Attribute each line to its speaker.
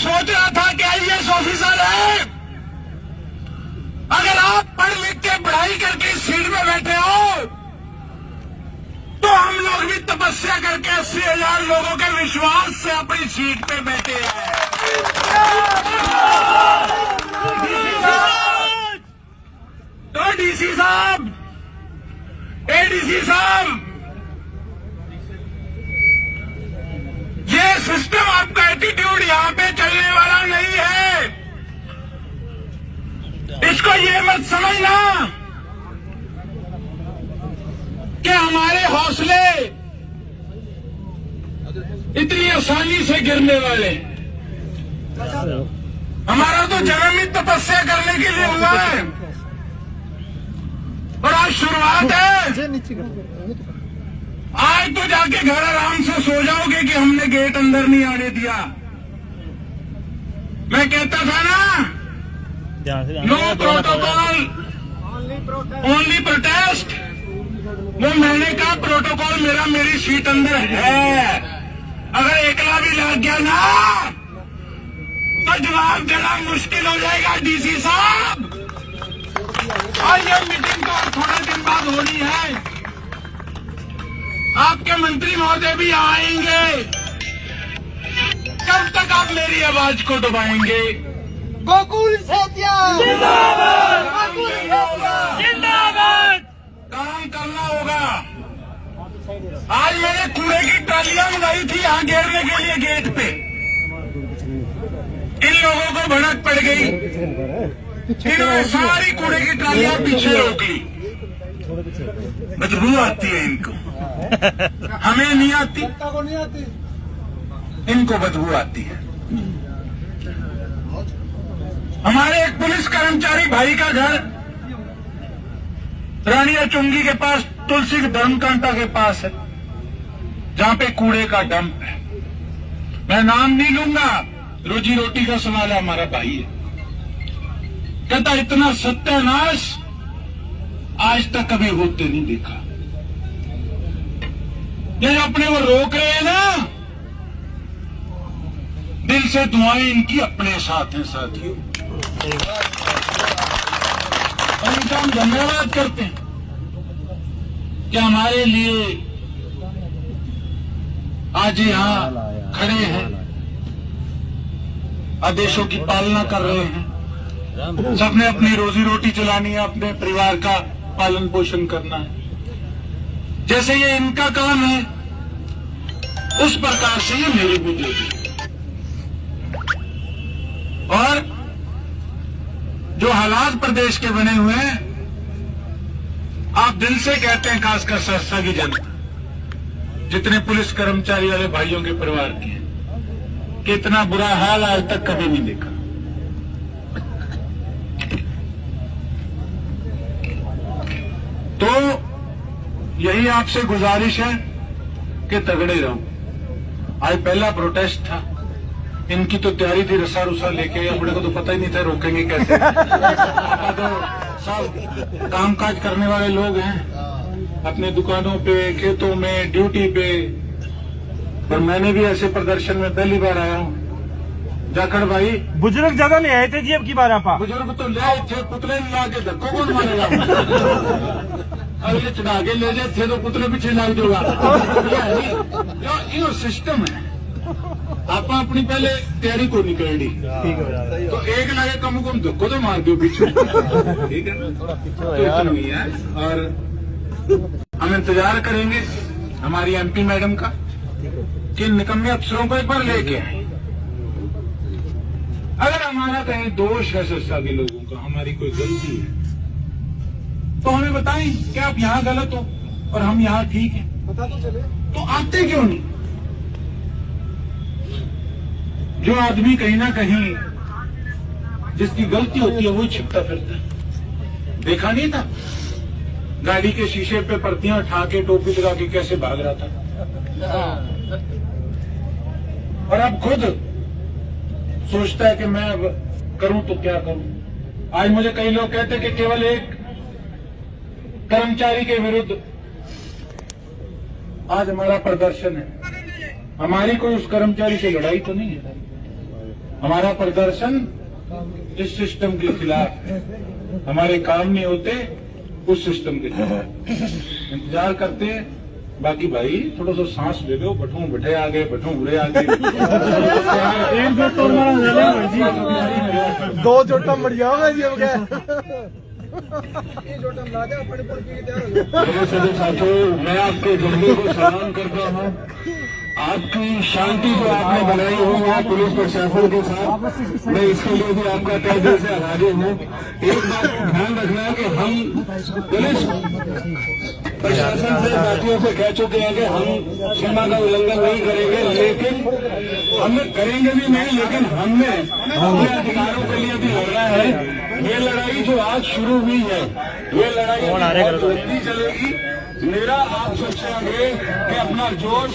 Speaker 1: सोच रहा था कि आईएएस ऑफिसर है, अगर आप पढ़ लिख के पढ़ाई करके इस सीट में बैठे हो तो हम लोग भी तपस्या करके 80,000 लोगों के विश्वास से अपनी सीट पे बैठे हैं। तो डीसी साहब, एडीसी साहब, ये सिस्टम, आपका एटीट्यूड यहां पे चलने वाला नहीं है। इसको ये मत समझना कि हमारे हौसले इतनी आसानी से गिरने वाले। हमारा तो जन्म ही तपस्या करने के लिए हुआ है और आज शुरुआत है। आज तो जाके घर आराम से सो जाओगे कि हमने गेट अंदर नहीं आने दिया। मैं कहता था ना, नो प्रोटोकॉल ओनली प्रोटेस्ट, वो मैंने कहा प्रोटोकॉल मेरा मेरी सीट अंदर है। अगर एकला भी लग गया ना तो जवाब देना मुश्किल हो जाएगा डीसी साहब। और ये मीटिंग तो थोड़े दिन बाद होनी है। आपके मंत्री महोदय भी आएंगे। कब तक आप मेरी आवाज को दबाएंगे?
Speaker 2: गोकुल सेतिया
Speaker 1: जिंदाबाद,
Speaker 2: जिंदाबाद।
Speaker 1: काम करना होगा। आज मैंने कूड़े की ट्रालियां मंगाई थी यहाँ घेरने के लिए गेट पे। इन लोगों को भड़क पड़ गई, इन्होंने सारी कूड़े की ट्रालियां पीछे रोक ली। बदबू आती है इनको, हमें नहीं आती, इनको बदबू आती है। हमारे एक पुलिस कर्मचारी भाई का घर रानिया चुंगी के पास तुलसी धर्मकांटा के पास है, जहां पे कूड़े का डंप है। मैं नाम नहीं लूंगा, रोजी रोटी का सवाल है, हमारा भाई है। कहता इतना सत्यानाश आज तक कभी होते नहीं देखा। ये जो अपने वो रोक रहे हैं ना, दिल से दुआएं इनकी अपने साथ हैं साथियों। और इनका हम धन्यवाद करते हैं कि हमारे लिए आज यहां खड़े हैं, आदेशों की पालना कर रहे हैं। सबने अपनी रोजी रोटी चलानी है, अपने परिवार का पालन पोषण करना है। जैसे ये इनका काम है उस प्रकार से ये मेरी भी ड्यूटी। और जो हालात प्रदेश के बने हुए हैं, आप दिल से कहते हैं, खासकर सरसा की जनता, जितने पुलिस कर्मचारी वाले भाइयों के परिवार के हैं, कि इतना बुरा हाल आज तक कभी नहीं देखा। तो यही आपसे गुजारिश है कि तगड़े रहो। आज पहला प्रोटेस्ट था, इनकी तो तैयारी थी रसा रुसा लेके, अपने को तो पता ही नहीं था रोकेंगे कैसे। तो सब कामकाज करने वाले लोग हैं, अपने दुकानों पे, खेतों में, ड्यूटी पे। पर मैंने भी ऐसे प्रदर्शन में पहली बार आया हूँ। जाखड़ भाई,
Speaker 3: बुजुर्ग जगह ले आए थे जी अब की बार आप?
Speaker 1: बुजुर्ग तो ले आए थे, पुतले नहीं ला के धक्को कौन मारेगा? अब ये चढ़ा के ले जाए थे तो पुतले पीछे लग जाएगा। ये सिस्टम है। आप अपनी पहले तैयारी को निकल दी तो एक लगे कम कम धक्को तो मार दो पीछे, ठीक है? तो इतना ही है। और हम इंतजार करेंगे हमारी एमपी मैडम का कि निकम्मे अफसरों को एक बार लेके आए। अगर हमारा कहीं दोष है सिरसा के लोगों का, हमारी कोई गलती है, तो हमें बताएं कि आप यहाँ गलत हो और हम यहाँ ठीक हैं। पता तो चले। तो आते क्यों नहीं? जो आदमी कहीं ना कहीं जिसकी गलती होती है वो छिपता फिरता है। देखा नहीं था गाड़ी के शीशे पे पर्तियां उठा के टोपी लगा के कैसे भाग रहा था, और अब खुद सोचता है कि मैं अब करूं तो क्या करूं। आज मुझे कई लोग कहते कि केवल एक कर्मचारी के विरुद्ध आज हमारा प्रदर्शन है। हमारी कोई उस कर्मचारी से लड़ाई तो नहीं है, हमारा प्रदर्शन इस सिस्टम के खिलाफ है, हमारे काम नहीं होते उस सिस्टम के खिलाफ। इंतजार करते हैं। बाकी भाई थोड़ा सा सांस ले लो, बठू बैठे आगे, बठू उड़े आगे।
Speaker 2: दो चोटा मरिया होगा जी अब क्या
Speaker 1: मेरे सभी साथियों, मैं आपके जज्बे को सलाम करता हूँ। आपकी शांति जो आपने बनाई हो यहाँ पुलिस प्रशासन के साथ, मैं इसके लिए भी आपका तहे दिल से आभारी हूँ। एक बात ध्यान रखना कि हम पुलिस प्रशासन से साथियों से कह चुके हैं कि हम सीमा का उल्लंघन नहीं करेंगे, लेकिन हम करेंगे भी नहीं, लेकिन हमने अपने अधिकारों के लिए भी लड़ना है। ये लड़ाई जो आज शुरू हुई है, ये लड़ाई बहुत लंबी चलेगी। मेरा आप सबसे आगे कि अपना जोश